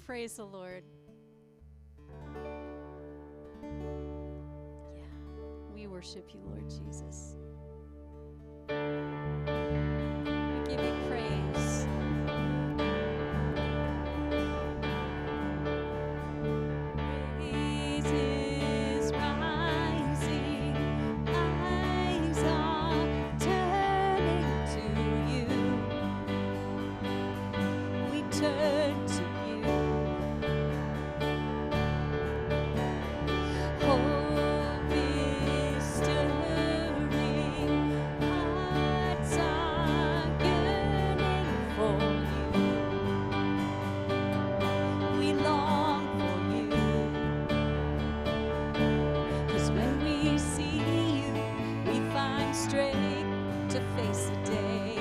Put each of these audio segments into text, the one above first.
praise the Lord. Yeah, we worship you, Lord Jesus. We give you praise. Praises rising, eyes are turning to you. We turn to you. Hope is stirring, hearts are yearning for you. We long for you, 'cause when we see you, we find strength to face the day.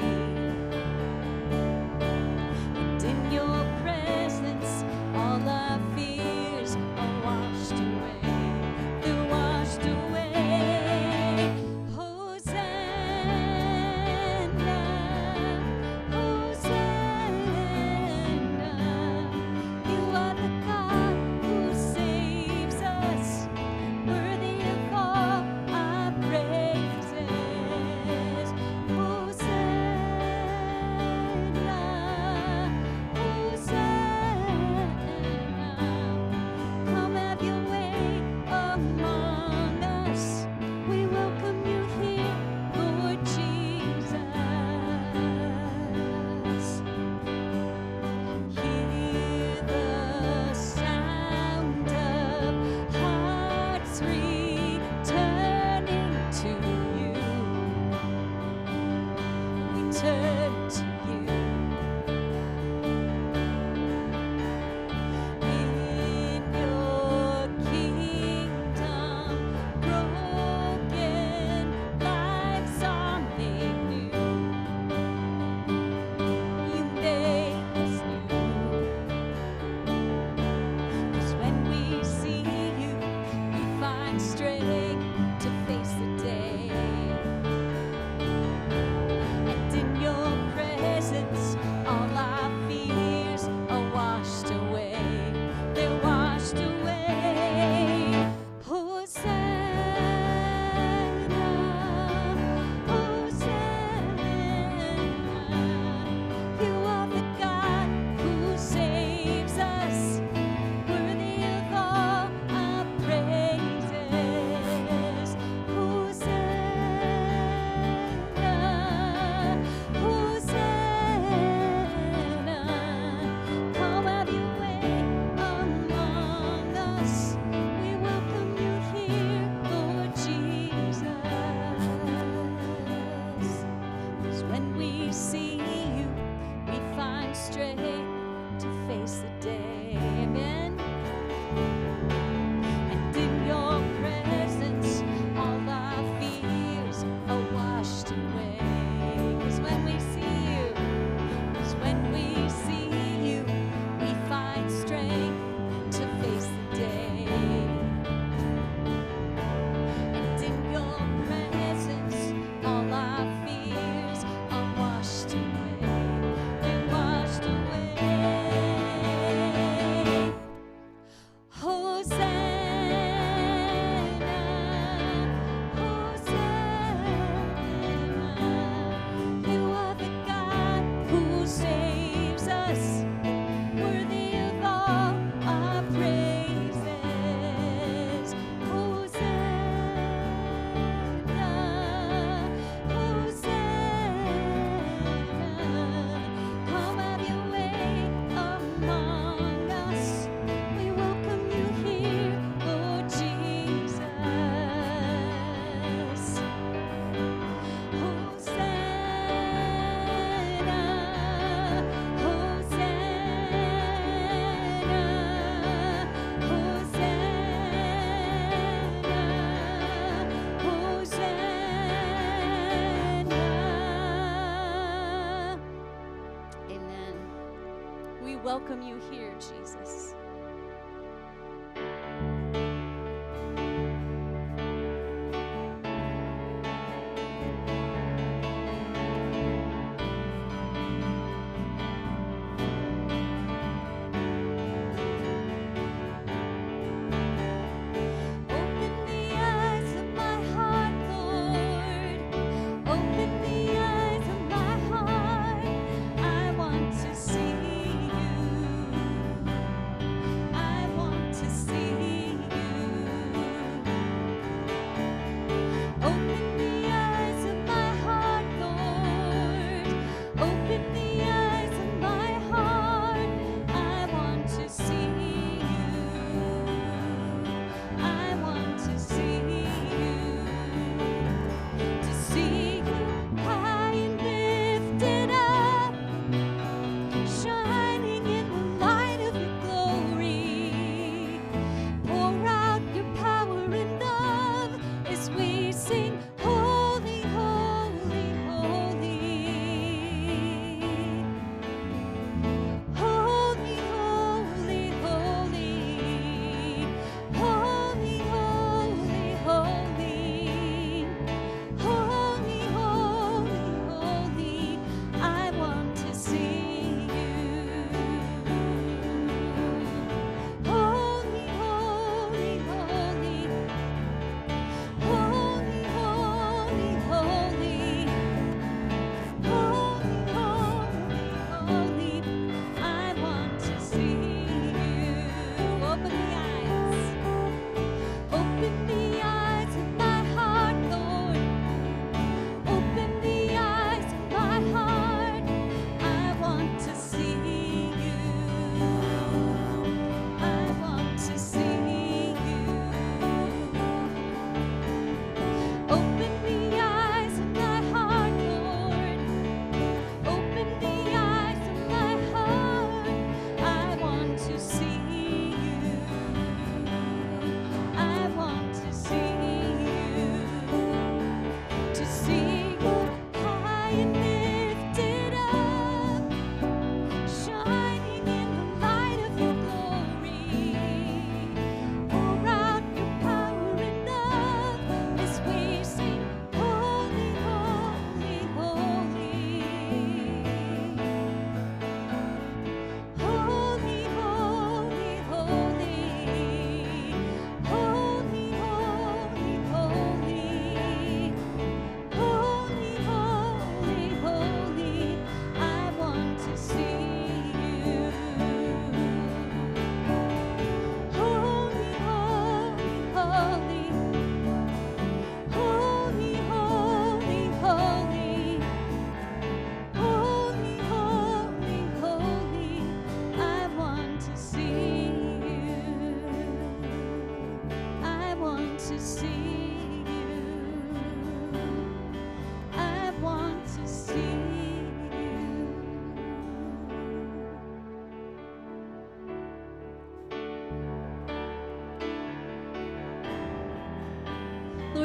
And in your presence, all our fears are washed away. They're washed away. Hosanna, Hosanna. You are the God who saves us, worthy of all our praises. Hosanna, Hosanna. Come have your way among us. We welcome you here, Lord Jesus. Hear the sound of hearts returning to you. We turn to you. In your kingdom, broken lives are made new. You make us new. 'Cause when we see you, we find strength to face the day. And in your presence, all our fears are washed away. They're washed away. Hosanna, Hosanna. You are the God who saves us, worthy of all our praises. Hosanna, Hosanna. Come have your way among us. We welcome you here, Lord Jesus. 'Cause when we see you, we find strength to face the day. Amen. And in your presence, all our fears are washed away. 'Cause when we see you, 'cause when we see you, we find strength to face the day. And in your presence, all our fears are washed away. They're washed away. Hosanna, Hosanna. You are the God who saves us, worthy of all our praises. Hosanna, Hosanna. Come have your way among us. We welcome you here, Lord Jesus. Hosanna, Hosanna, Hosanna. Amen. We welcome you here, Jesus.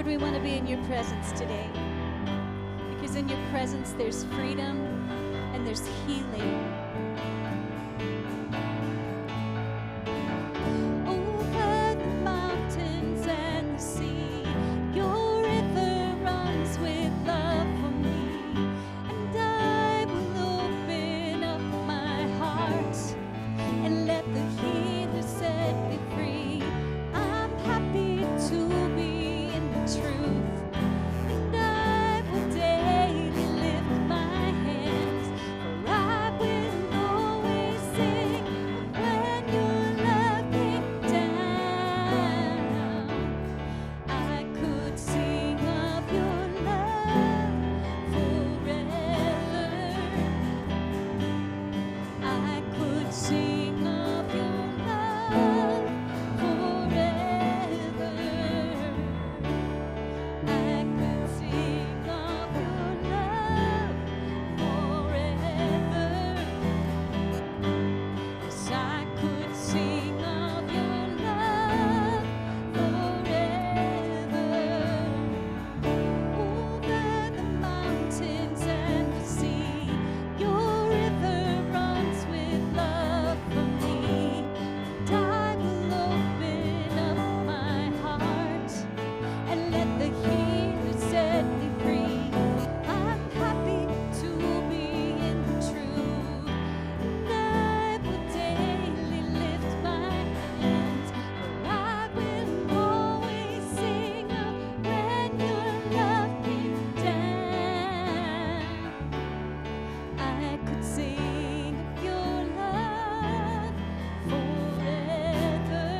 Lord, we want to be in your presence today, because in your presence there's freedom and there's healing. Over the mountains and the sea, your river runs with love for me, and I will open up my heart and let the healer set me free. I'm happy to be in the truth, and I will daily lift my hands, for I will always sing when your love came down. I could sing of your love forever. I could sing of your love forever. I could sing of your love forever. Yes, I could sing of your love forever. Over the mountains and the sea, your river runs with love for me, and I will open up my heart and let the healer set me free. I'm happy to be in the truth, and I will daily lift my hands, for I will always sing of when your love came down. I could sing of your love forever.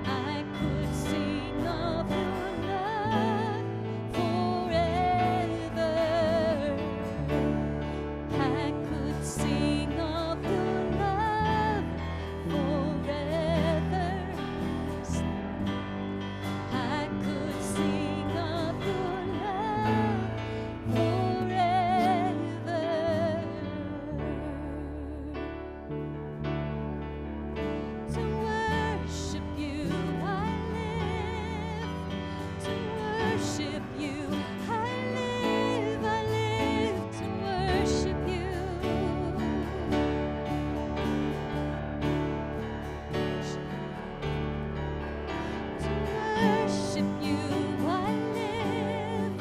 I could sing of your love forever. I could sing of your love forever. I could sing of your love forever. To worship you I live. To worship you I live. I live to worship you. To worship you I live.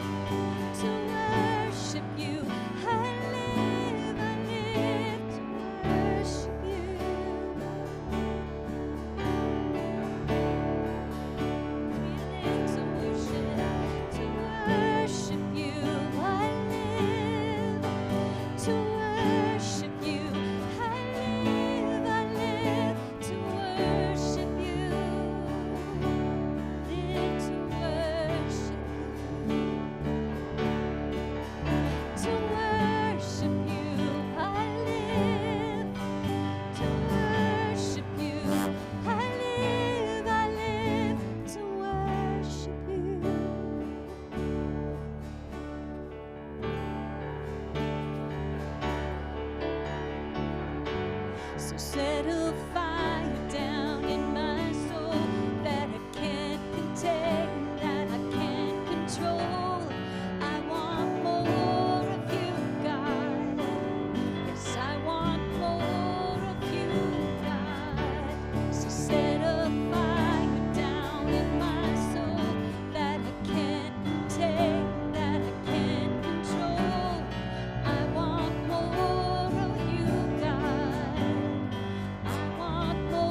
To worship you I live. I live to worship you. We live to worship. To worship you I live. To worship you I live. I live to worship you. Live to worship you. To worship you I live. To worship you I live. I live to worship you. So set a fire down in my soul that I can't contain, that I can't control. I want more of you, God. Yes, I want more of you, God. So set a fire down in my soul that I can't contain, that I can't control. I want more of you, God. I want more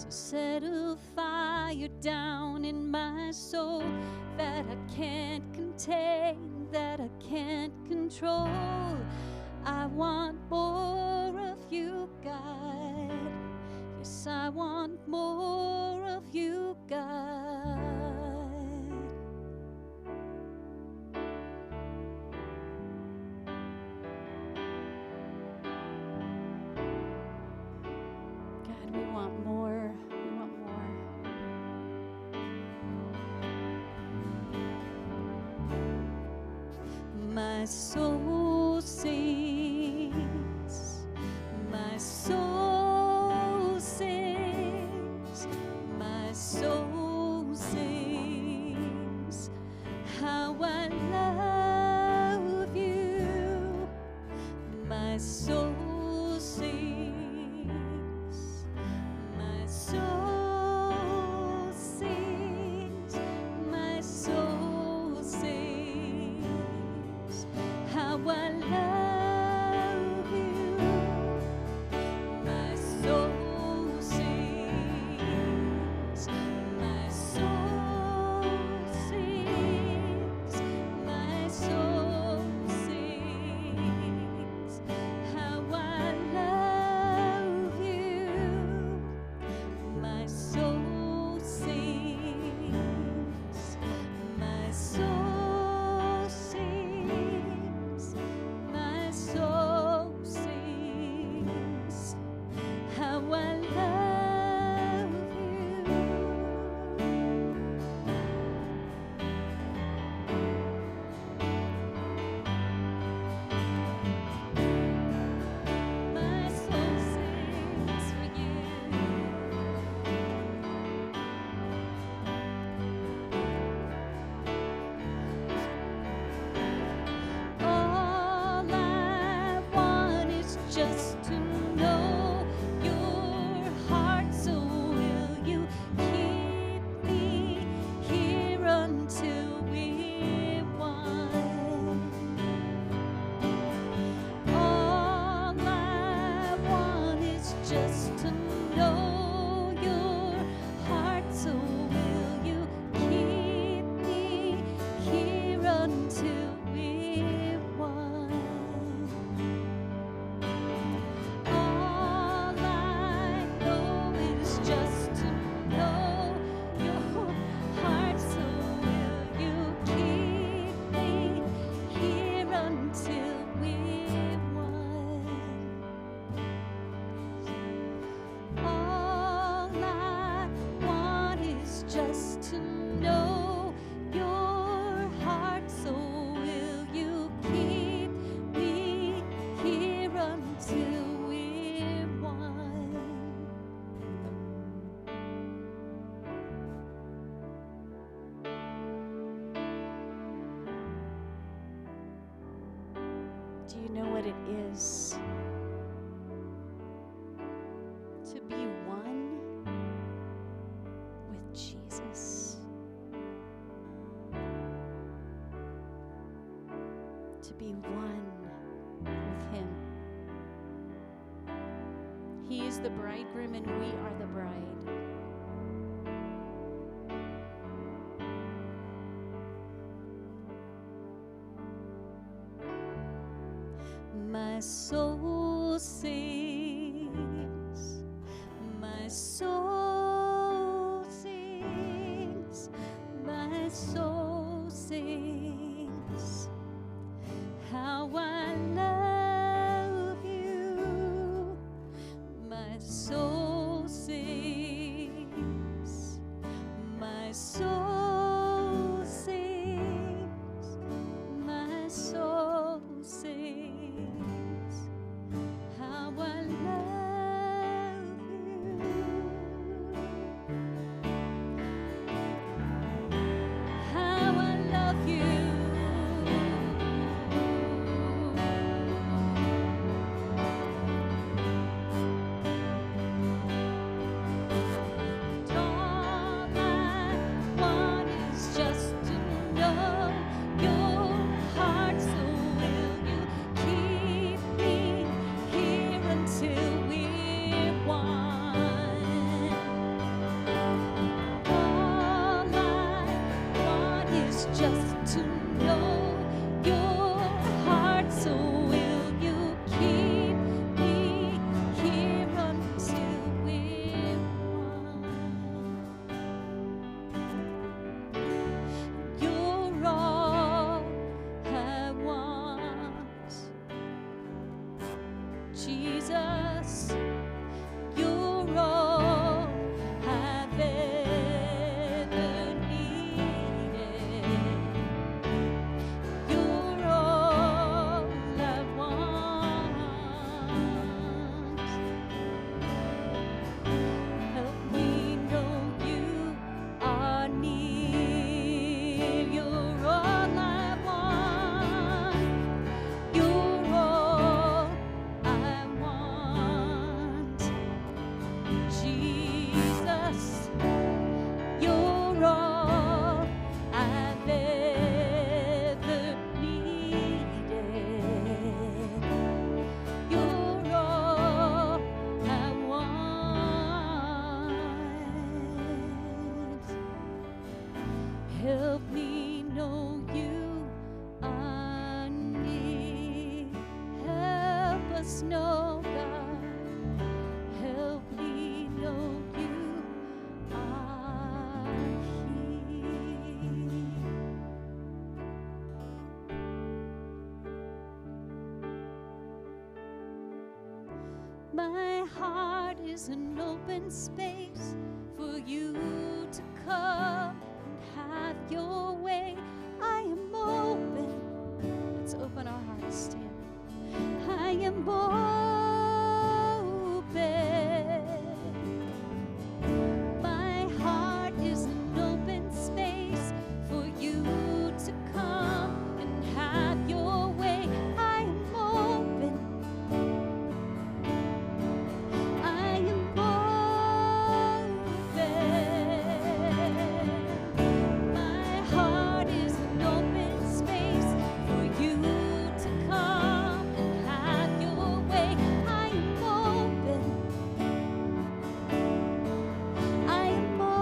So set a fire down in my soul that I can't contain, that I can't control. I want more of you, God. Yes, I want more of you, God. God, we want more. We want more. My soul sings, my soul sings, my soul sings, how I love you. My soul sings, my soul sings, my soul sings, how I love you. My soul sings, my soul sings, my soul sings, how I love you. My soul sings, my soul sings, my soul sings, how I love you. My soul sings for you. All I want is just to know your heart, so will you keep me here until we're one? All I want is just to know your heart, so will you keep me here until we're one? All I know is just to know your heart, so will you keep me here until we're one? All I want is just to know your heart, so will you keep me here until we're one? Do you know what it is to be one with Jesus? To be one with Him. He is the bridegroom and we are the bride. My soul sings, my soul sings, my soul sings, how I love you. My soul sings, my soul sings, my soul sings, how I love you. How I love you. All I Jesus, you're all I've ever needed. You're all I want. Help me know you are near. Help us know, God. Help me know you are here. My heart is an open space for you to come and have your way. I am open. Let's open our hearts to Him. I am open. My heart is an open space for you to come and have your way. I am open. I am open. My heart is an open space for you to come and have your way. I am open. I am open.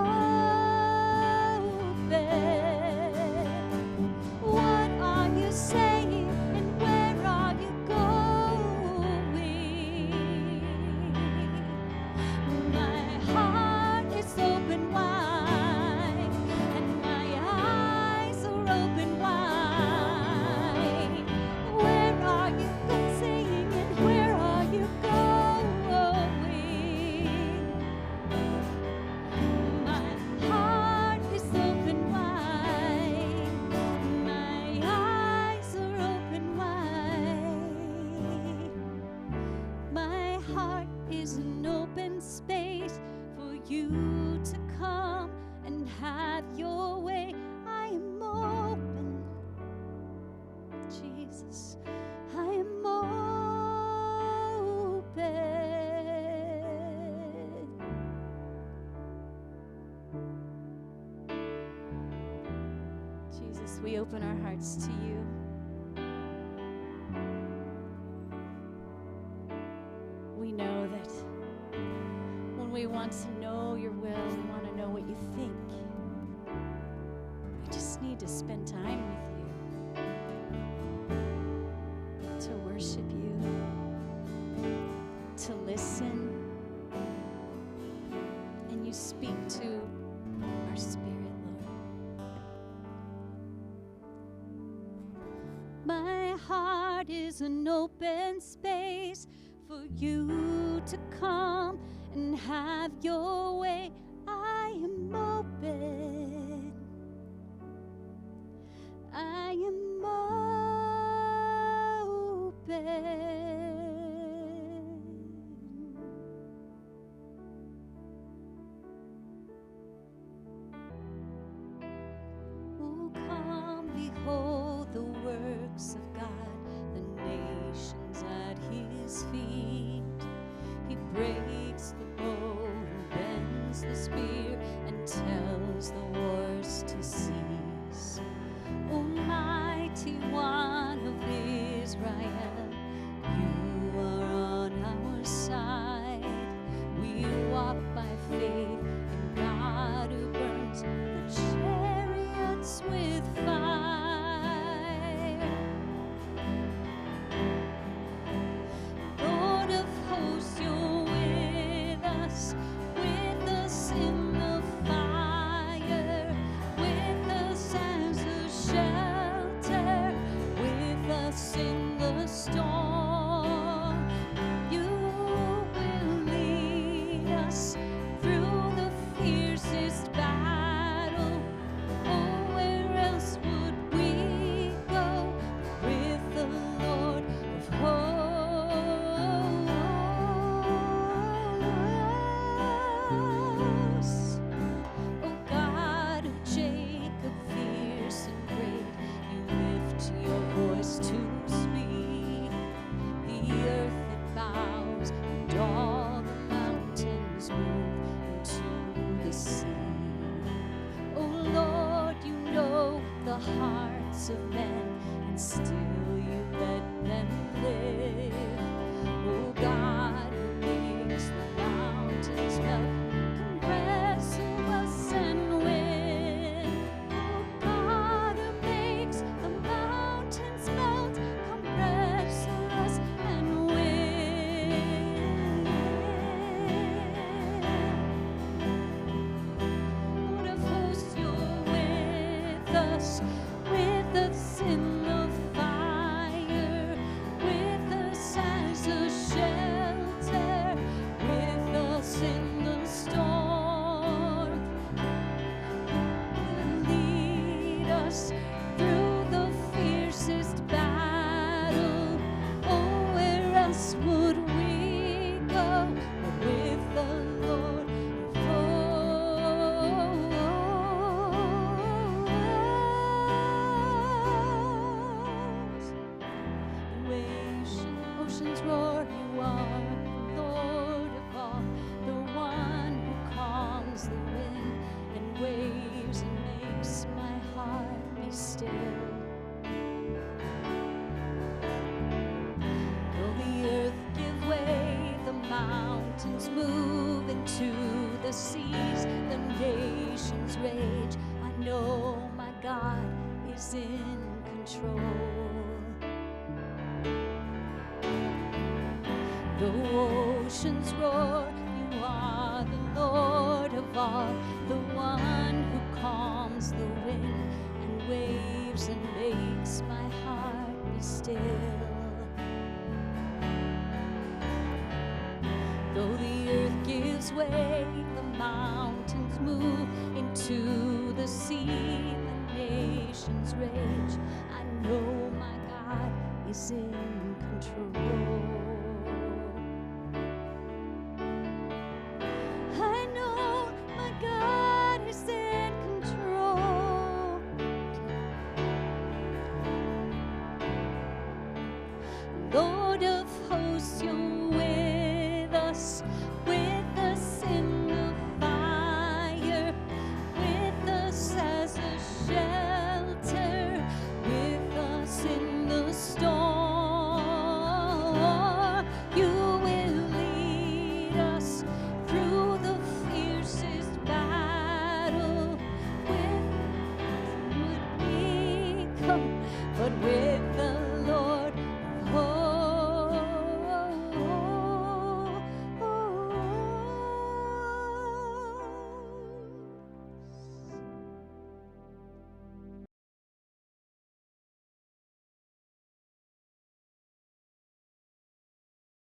What are you saying and where are you going? My heart is open wide and my eyes are open wide. Where are you saying and where are you going? My heart is open wide. My eyes are open wide. My heart is an open space for you to come and have your way. I am open, Jesus. I am open. Jesus, we open our hearts to you. We know that when we want to know your will, we want to know what you think. We just need to spend time with you, to worship you, to listen, and you speak to our spirit, Lord. My heart is an open space for you to come and have your way. I am open. I am open. Oh, come, behold the works of God, the nations at His feet. He breaks the bow and bends the spear and the sea. Oh Lord, you know the hearts of men, and still you let them live. Oh God, who makes the mountains melt, compress and wind. Oh God, who makes the mountains melt, compress and wind. Lord of hosts, you're with us in the fire, with us as a shelter, with us in the storm. Lead us through the fiercest battle. Oh, where else would we go with the Lord of hosts? Oceans roar, you are the Lord of all, the one who calms the wind and waves and makes my heart be still. Though the earth give way, the mountains move into the seas, the nations rage, I know my God is in control. Though oceans roar, you are the Lord of all, the one who calms the wind and waves and makes my heart be still. Though the earth gives way, the mountains move into the sea, the nations rage, I know my God is in control.